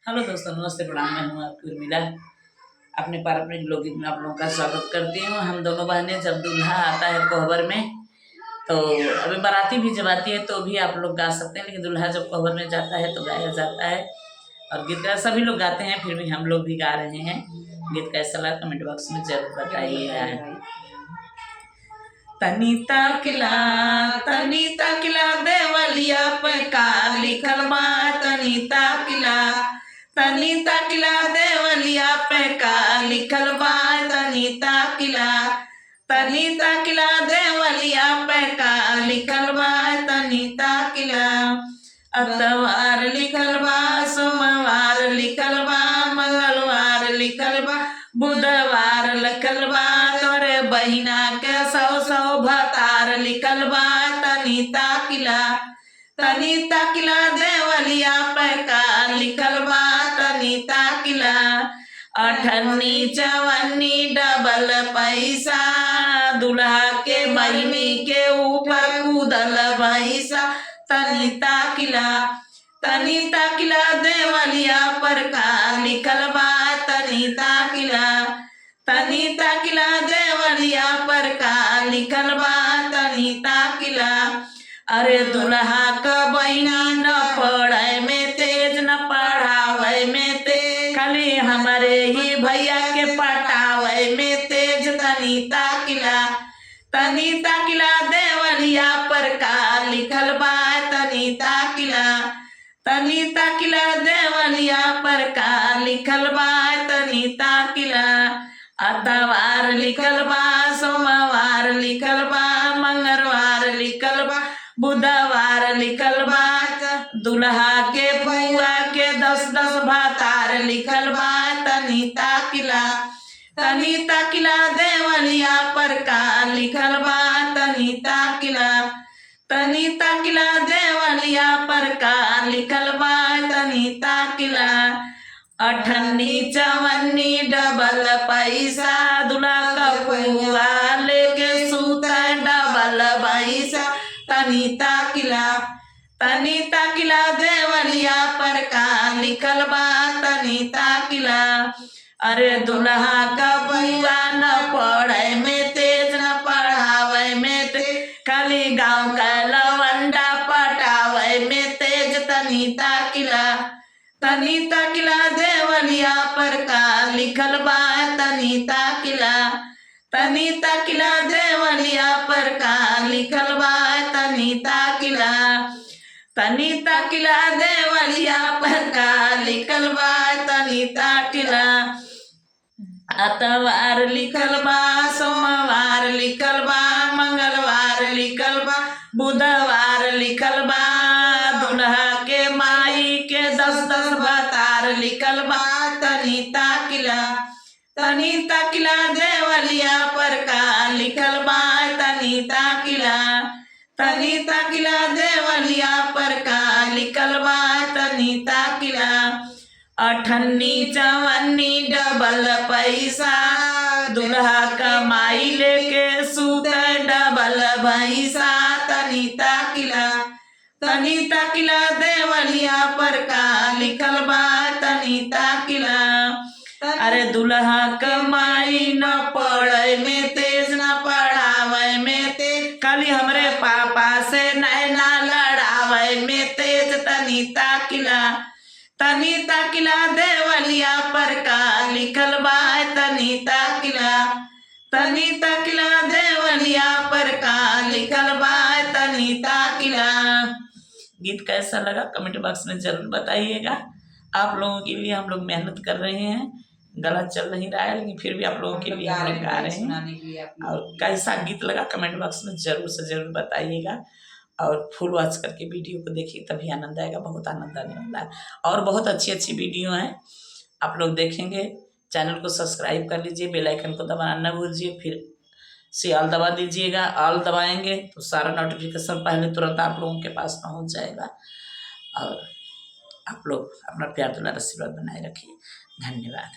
Hello दोस्तों, नमस्ते, प्रणाम। मैं हूँ आपकी उर्मिला। अपने पारंपरिक लोकगीत में आप लोगों का स्वागत करती हूँ। हम दोनों बहनें, जब दूल्हा आता है कोहबर में, तो अभी बाराती भी जब आती है तो भी आप लोग गा सकते हैं, लेकिन दूल्हा जब कोहबर में जाता है तो गाया जाता है। और गीत का सभी लोग गाते हैं, फिर भी हम लोग भी गा रहे हैं। गीत कैसा लगा कमेंट बॉक्स में जरूर बताइएगा। तनीता किला देवलिया पे का लिखल बा। तनीता किला देवलिया पे का लिखल बा। तनीता किला देवलिया पे का लिखल बा। तनीता किला अतवार लिखल बा, सोमवार लिखल बा, मंगलवार लिखल बा, बुधवार लिखल बा। तोरे बहिना के सौ भतार लिखल बा। तनीता किला देवलिया पे का लिखल बा। तनीता किला अठन्नी चवन्नी डबल पैसा, दूल्हा के बहिनी के ऊपर कूदल भैसा। तनीता किला देवलिया पर का लिखल बा। तनीता किला देवलिया पर का लिखल बा। तनीता किला अरे दूल्हा का बहिना न पढ़े में तेज, न पढ़ावे में तेज, खाली हमारे ही भैया के पटावे में तेज। तनीता किला देवलिया पर का लिखल बा। तनीता किला देवलिया पर का लिखल बा। तनीता किला अतवार लिखल बा, सोमवार लिखल बा, मंगलवार लिखल बा, बुधवार लिखल बा। दूल्हा के फुआ के 10 भतार लिखल बा। तनीता किला देवलिया पर का लिखल बा। तनीता किला देवलिया पर का लिखल बा। तनीता किला अठन्नी चवन्नी डबल पैसा, दूल्हा का फुआ लेके सूता डबल पैसा। तनीता किला देवलिया पर का लिखल बा। तनीता किला अरे दूल्हा का बुआ न पढ़े में तेज, न पढ़ावे में तेज, खाली गाँव का लवंडा पटावे में तेज। तनीता किला देवलिया पर का लिखल बा। तनीता किला देवलिया पर का लिखल बा। तनीता किला देवलिया पर का लिखल बा। तनीता किला अतवार लिखल बा, सोमवार लिखल बा, मंगलवार लिखल बा, बुधवार लिखल बा। दूल्हा के माई के 10 भतार लिखल बा। तनीता किला देवलिया पर का लिखल बा। तनीता किला देवलिया पर का लिखल बा। तनीता किला अठन्नी चवन्नी डबल पैसा, दूल्हा का माई लेके सूते डबल भैसा। तनीता किला देवलिया पर का लिखल बा। तनीता किला अरे दूल्हा का माई न पढ़े में तेज, न पढ़ावे में तेज, खाली हमरे पापा से नैना लड़ावे में तेज। तनीता किला देवलिया पर का लिखल बा। तनीता किला देवलिया पर का लिखल बा। तनीता किला गीत कैसा लगा कमेंट बॉक्स में जरूर बताइएगा। आप लोगों के लिए हम लोग मेहनत कर रहे हैं, गला चल नहीं रहा है, लेकिन फिर भी आप लोगों के लिए हम लोग गा रहे हैं। और कैसा गीत लगा कमेंट बॉक्स में जरूर से जरूर बताइएगा। और फुल वॉच करके वीडियो को देखिए, तभी आनंद आएगा। बहुत आनंद आने वाला है और बहुत अच्छी वीडियो हैं, आप लोग देखेंगे। चैनल को सब्सक्राइब कर लीजिए, बेल आइकन को दबाना न भूलिए, फिर से ऑल दबा दीजिएगा। ऑल दबाएंगे तो सारा नोटिफिकेशन पहले तुरंत आप लोगों के पास पहुंच जाएगा। और आप लोग अपना प्यार दुलार आशीर्वाद बनाए रखिए। धन्यवाद।